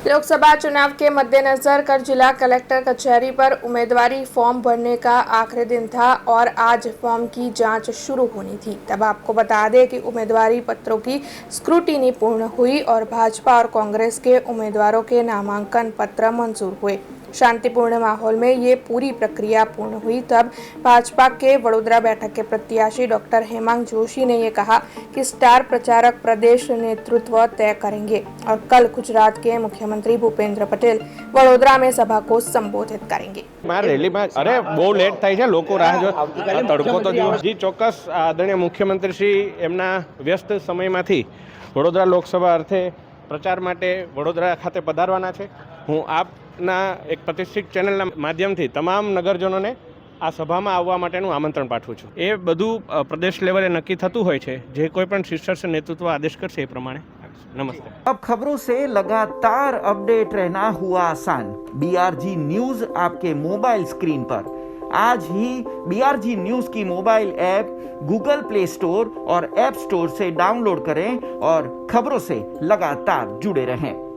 लोकसभा चुनाव के मद्देनजर कल जिला कलेक्टर कचहरी पर उम्मीदवारी फॉर्म भरने का आखिरी दिन था और आज फॉर्म की जांच शुरू होनी थी। तब आपको बता दें कि उम्मीदवारी पत्रों की स्क्रूटिनी पूर्ण हुई और भाजपा और कांग्रेस के उम्मीदवारों के नामांकन पत्र मंजूर हुए। शांतिपूर्ण माहौल में ये पूरी प्रक्रिया पूर्ण हुई। तब भाजपा के वडोदरा बैठक के प्रत्याशी डॉक्टर हेमांग जोशी ने ये कहा कि स्टार प्रचारक प्रदेश नेतृत्व तय करेंगे और कल गुजरात के मुख्यमंत्री भूपेन्द्र पटेल वडोदरा में सभा को संबोधित करेंगे। रैली में अरे बहुत लेट थाय छे, लोको राह जो तड़को तो जो जी चौक्कस आदरणीय मुख्यमंत्री श्री एमना व्यस्त समयमांथी वडोदरा लोकसभा अर्थे प्रचार माटे वडोदरा खाते पधारवाना छे। हूँ आपना एक प्रतिष्ठित चेनलना माध्यमथी तमाम नगरजनोने आ सभामां आववा माटेनुं आमंत्रण पाठवुं छुं। ए बधुं प्रदेश लेवले नक्की थतुं होय छे, जे कोई पण शीर्ष नेतृत्व आदेश करशे ए प्रमाणे। नमस्ते। अब खबरों से लगातार अपडेट रहना हुआ आसान। BRG न्यूज आपके मोबाइल स्क्रीन पर आज ही BRG न्यूज की mobile app Google play store और ऐप स्टोर से डाउनलोड करें और खबरों से लगातार जुड़े रहें।